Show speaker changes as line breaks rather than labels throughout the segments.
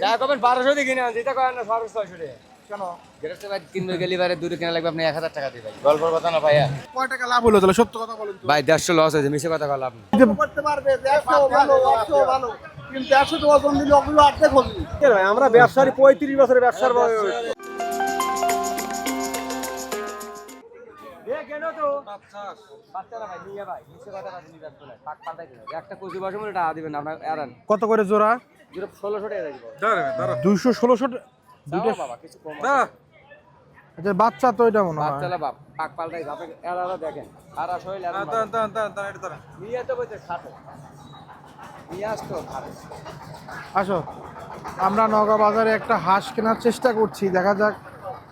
যা কবেন 1200 দিয়ে কিনে আনছি, এটা কয় না 650 টাকা। কেন? গেরস্তে ভাই কিনবে গেলি বারে দূরে কিনা লাগবে আপনি 1000 টাকা দিয়ে ভাই। গল্পের কথা না ভাইয়া।
কয় টাকা লাভ হলো তাহলে সত্য কথা বলেন তো?
ভাই 150 লস হয়েছে, মিছে কথা বলা আপনি।
করতে পারবে 150 ভালো 100 ভালো কিন্তু 150 টাকা ওজন দিলে ওগুলো অর্ধেক হবে।
ভাই আমরা ব্যবসায়ী 35 বছরের ব্যবসার বয়স।
কত করে জোড়া?
1600 টাকা দিব।
200-1600 দুইটা
বাবা কিছু কম।
আচ্ছা বাচ্চা তো এটা মনে হয়।
বাচ্চালা বাপ পাক পাল্টাই বাপে এরারা দেখেন আর আসলে নিয়ে তো বলতে খাটো নিয়ে আসতো খাটো।
আসো আমরা নওগাঁ বাজারে একটা হাঁস কেনার চেষ্টা করছি, দেখা যাক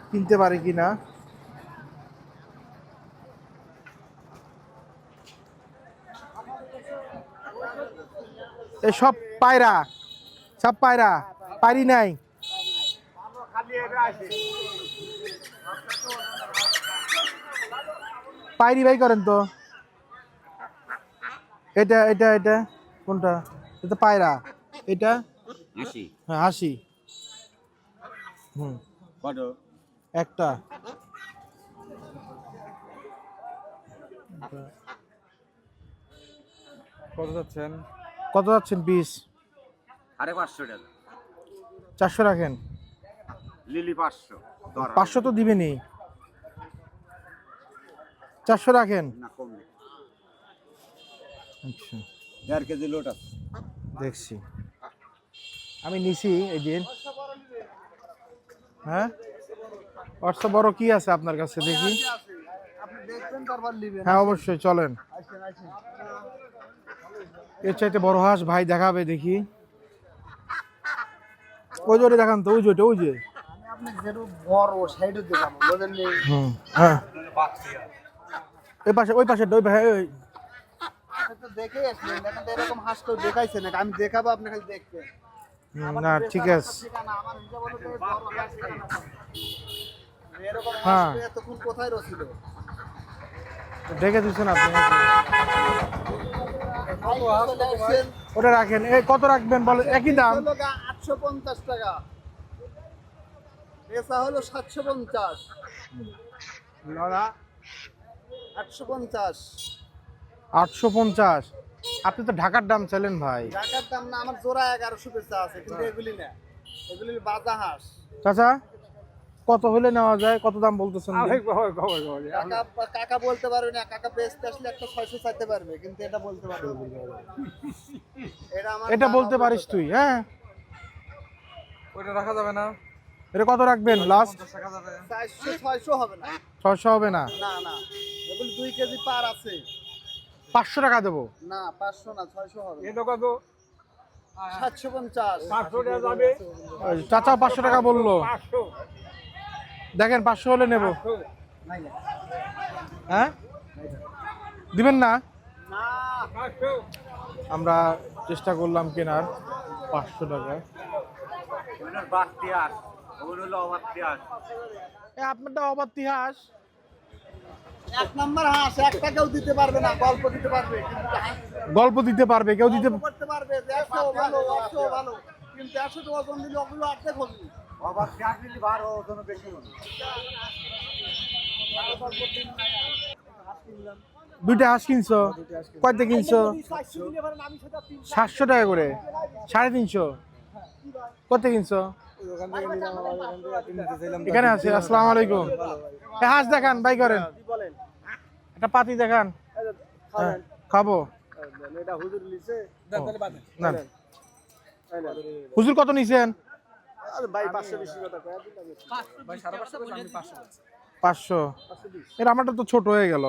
কিনতে পারি কিনা। এই সব পায়রা, সব পায়রা, পারি নাই। পায়রি ভাই করেন তো। এটা এটা এটা কোনটা? এটা পায়রা। এটা
80
হ্যাঁ 80। হুম
কত?
একটা
কত যাচ্ছেন?
কত যাচ্ছেন পিস?
আরে 500 টাকা
400 রাখেন।
লিলি 500
500 তো দিবেনি, 400 রাখেন।
না কম নেই।
আচ্ছা
1.5 কেজি লোট আছে।
দেখছি আমি নিছি এই দিন। হ্যাঁ অর্থ বড় কি আছে আপনার কাছে দেখি?
আপনি দেখবেন তারপর নেবেন।
হ্যাঁ অবশ্যই চলেন। এর চাইতে বড় হাঁস ভাই দেখাবে দেখি। ওই জোরে দেখান তো, ওই জোরে ওই যে।
আপনি যেটু বড় সাইডে দেখাবো বুঝলেন নি?
হ্যাঁ এই পাশে ওই পাশে ওই ভাই ওই
আপনি তো দেখে আসলেন, দেখেন তো এরকম হাঁস কেউ দেখাইছে নাকি? আমি দেখাবো আপনি খালি দেখবেন।
না ঠিক আছে।
ঠিকানা আমার হিসাব হলো যে বড় হাঁস ঠিকানা। এরকম
হ্যাঁ।
হাঁস এতক্ষণ কোথায় রছিল?
দেখে দিচ্ছেন আপনি। ওটা রাখেন। এই কত রাখবেন বলেন? একই দাম।
850 টাকা, পেশা হলো 750, 850।
850। আপনি তো ঢাকার দাম চাইলেন ভাই।
ঢাকার দাম না, আমার জোড়া 1100 পেশা আছে, কিন্তু এগুলি না, এগুলি বাজা হাঁস।
চাচা কত হলে নেওয়া যায়? কত দাম বলতেছেন?
কাকা বলতে পারবে না, কাকা বেচতে আসলে একটা 600 চাইতে পারবে, কিন্তু এটা বলতে পারবে না।
এটা বলতে পারিস তুই? হ্যাঁ
ওটা রাখা যাবে না।
এটা কত রাখবেন লাস্ট?
400-600 হবে না।
600 হবে না?
না না, এগুলি 2 কেজি পার আছে।
500 টাকা দেবো।
না 500 না, 600 হবে।
এটা কত?
750।
500 টাকা যাবে।
ওই চাচা 500 টাকা বললো।
500
দেখেন 500 হলে নেব।
নাই না।
হ্যাঁ দিবেন না?
না
500
আমরা চেষ্টা করলাম কেনার 500 টাকা।
ওনার বাখতিয়ার ওগুলো হলো অবাখতিয়ার।
আপনারটা অবাত্তি হাঁস।
এক নাম্বার হাঁস, একটা কেউ দিতে পারবে না, গল্প দিতে পারবে কিন্তু হাঁস
গল্প দিতে পারবে, কেউ দিতে
করতে পারবে। 100 ভালো 100 ভালো কিন্তু 100 টাকা ওজন দিলে ওগুলো অর্ধেক হবে।
অবাখতিয়ার দিলি বার ওজন বেশি হবে।
দুইটা হাঁস কিনছো? কয়তে কিনছো? 700 টাকা করে, 350। কত কিনছো? এখানে আছে। আসসালামু আলাইকুম। এই হাঁস দেখান, বাই করেন। একটা পাতি দেখান। হ্যাঁ, খাবো।
এটা হুজুর লিছে।
না হুজুর কত নিছেন?
আরে ভাই 500 বেশি কথা কয় দিন ভাই 550 আমি 500
500। এর আমারটা তো ছোট হয়ে গেল।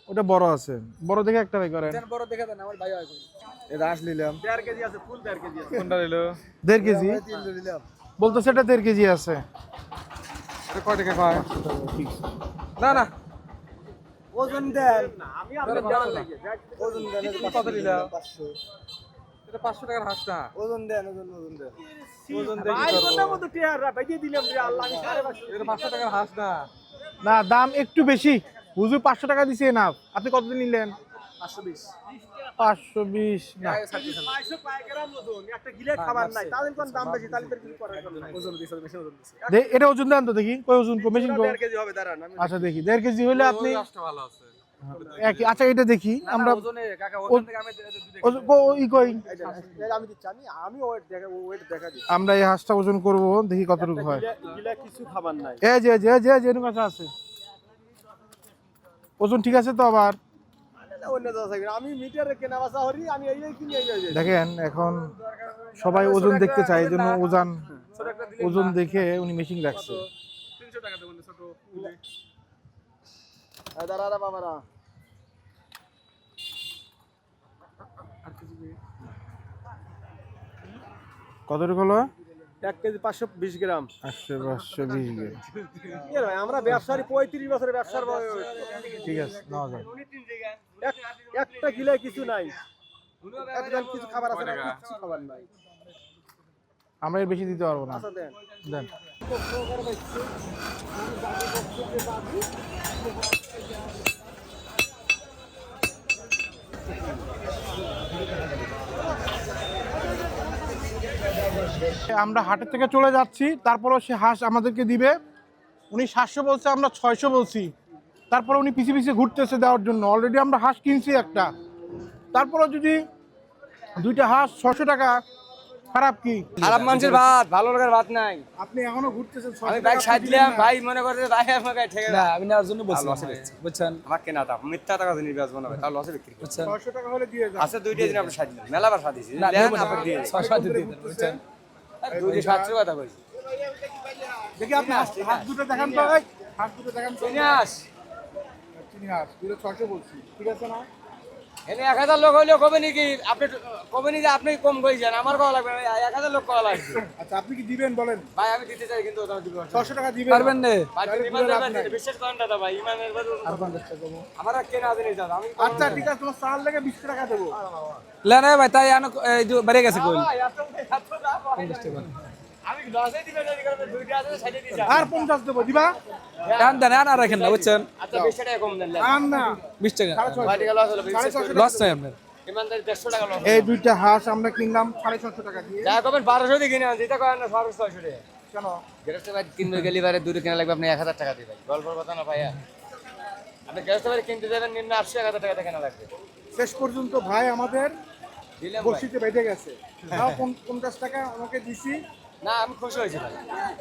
ওটা বড় আছে, বড় দেখে একটা বাই করেন।
দেন বড় দেখে দেন, আমার ভাই হয়।
এটা হাঁস নিলাম
1.5 কেজি আছে, ফুল 1.5 কেজি আছে।
কোনটা নিল? 1.5 কেজি
নিলাম।
বলতো সেটা 1.5 কেজি আছে।
এটা কয় টাকা কয়? না না ওজন দেন, আমি আপনাদের দেওয়ার লাগে ওজন দেন। কত নিলাম? 500। এটা 500 টাকার হাঁস না। ওজন দেন, ওজন দেন, ওজন দেন। ভাই কোনটা মতো টিয়ার ভাই দিয়ে দিলাম রে আল্লাহ, আমি 550। এটা 500 টাকার হাঁস না।
না দাম একটু বেশি। হুজুর 500 টাকা দিছে না। আপনি কত নিলেন?
520।
520 না, এটা ওজন দেন তো দেখি, কই ওজন কো মেশিন কো। আচ্ছা দেখি 1.5 কেজি হলে আপনি
ভালো আছে
একই। আচ্ছা এটা দেখি আমরা
ওজনে কাকা ওখান থেকে আমি
ই কই
আমি দিচ্ছি, আমি ওয়েট দেখা দিচ্ছি।
আমরা এই হাঁসটা ওজন করব, দেখি কতটুকু হয়।
গিলা কিছু খাবার নাই।
এই যে যে যে যে এরকম আছে, ওজন ঠিক আছে তো? আবার
অন্য জায়গা থেকে আমি মিটারে কেনা বেচা করি, আমি এই কিনে এই যাই।
দেখেন এখন সবাই ওজন দেখতে চায়, এই জন্য ওজন দেখে উনি মেশিন রাখছে।
300 টাকা দেবেন ছোট
দাঁড়া বাবারা,
কতটুকু হলো?
1 কেজি 520 গ্রাম।
520 গ্রাম।
কি ভাই, আমরা ব্যবসায়ী 35 বছরের ব্যবসার বয়স।
ঠিক আছে, নাও যায়।
একটা গিলায় কিছু নাই, একদম কিছু খাবার আছে না, কিছু খাবার নাই।
আমরা এর বেশি দিতে পারবো না।
আচ্ছা দেন
দেন। আমরা হাটের থেকে চলে যাচ্ছি, তারপরও সে হাঁস আমাদেরকে দিবে। উনি 700 বলছে, আমরা 600 বলছি। তারপরে উনি পিছিয়ে পিছিয়ে ঘুরতেছে দেওয়ার জন্য। অলরেডি আমরা হাঁস কিনছি একটা, তারপরও যদি দুইটা হাঁস 600 টাকা, খারাপ কি?
খারাপ মানুষের ভাত, ভালো লোকের ভাত নাই।
আপনি এখনো ঘুরতেছেন।
আমি বাইক সাজলাম, ভাই মনে করে ভাই আমাকে ঠেকে
না আমি নেওয়ার জন্য বলছি বুঝছেন
আমাকে কেনা দাম মিথ্যা টাকা জিনিস বেচবো না ভাই, তাহলে লসে বিক্রি করব।
বুঝছেন
600 টাকা হলে দিয়ে যান।
আচ্ছা দুইটা দিন আপনি সাজলাম, মেলাবার সাজিছি
না
লেন
দেবো না
আপনি দিয়ে
600 দিতে বুঝছেন
দুইটা 700 কথা কইছি।
দেখি আপনি হাত দুটো দেখান তো, এই হাত দুটো দেখান তো।
নিয়াস
চিনি হাঁস দুটো 600 বলছি, ঠিক আছে না?
এনে 1000 লোক হইলেও কবে নাকি আপনি কবে নি যে আপনি কম কইছেন, আমার কওয়া লাগবে না, 1000 লোক কওয়া লাগবে।
আচ্ছা আপনি কি দিবেন বলেন?
ভাই আমি দিতে চাই কিন্তু ওটা দিব
600 টাকা দিবেন?
পারবেন না
ভাই
তাহলে
ইমান
দিবেন
দেবেন,
আপনি।
বিশ্বাস করেন দাদা ভাই, ইমানের বাদ
আর 50 টাকা দেবো।
আমার কেনা জিনিস দাদা আমি
আচ্ছা ঠিক আছে, তোমার চাল লেগে 20 টাকা দেবো।
লেন ভাই তাই আনো এই যে বেড়ে গেছে কই
ভাই এত দাম ভাই। আমি লসে দিবেন না করে দুইটা আছে সাইডে দিছি।
আর 50 দেবো, দিবা?
দেন দেন আর রাখেন না বুঝছেন
আচ্ছা 20 টাকা কম দেন।
আর না
20 টাকা
650
ভাই টাকা লস হলো
650
লস নাই আপনার
ইমানদার 150 টাকা লস।
এই দুইটা হাঁস আমরা কিনলাম 650 টাকা দিয়ে।
যা কবেন 1200 দিয়ে কিনে আনছি, তা কয় না 600 টাকা।
কেন?
গেরস্তে ভাই কিনবে গেলি বারে দূরে কিনা লাগবে আপনি 1000 টাকা দিবেন, গল্পের কথা না ভাইয়া। আপনি গেরস্তে ভাই কিনতে যাবেন নিম্ন 80 1000 টাকা কেনা লাগবে।
শেষ পর্যন্ত ভাই আমাদের
দিলাম ভাই।
বসিতে বেঁধে গেছে। তাও 50 টাকা আমাকে দিছি।
না আমি খুশি হয়েছি ভাই।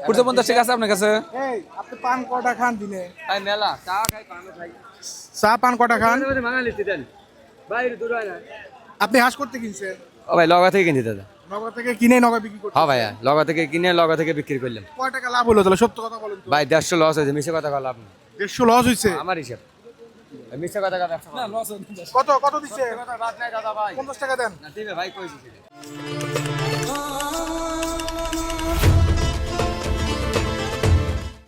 50 টাকা আছে আপনার কাছে
এই আপনি পান কটা খান দিনে?
ভাই মেলা চা খাই পান খাই।
চা পান কটা খান?
বাঙালি দেন ভাই দূর হয় না।
আপনি হাঁস করতে কিনছেন?
ও ভাই লগা থেকে কিনছি দাদা।
নগদ থেকে কিনে নগদ বিক্রি করতে?
হ্যাঁ ভাইয়া লগা থেকে কিনে লগা থেকে বিক্রি করলাম।
কয় টাকা লাভ হলো তাহলে? সত্য কথা বলেন তো।
ভাই 150 লস হয়েছে, মিছে কথা কল আপনি।
150 লস হইছে?
আমার হিসাব মিছে কথা কথা
না লস
কত কত দিছে?
বাদ নাই দাদা ভাই।
50 টাকা দেন।
না দিবে ভাই কইছি।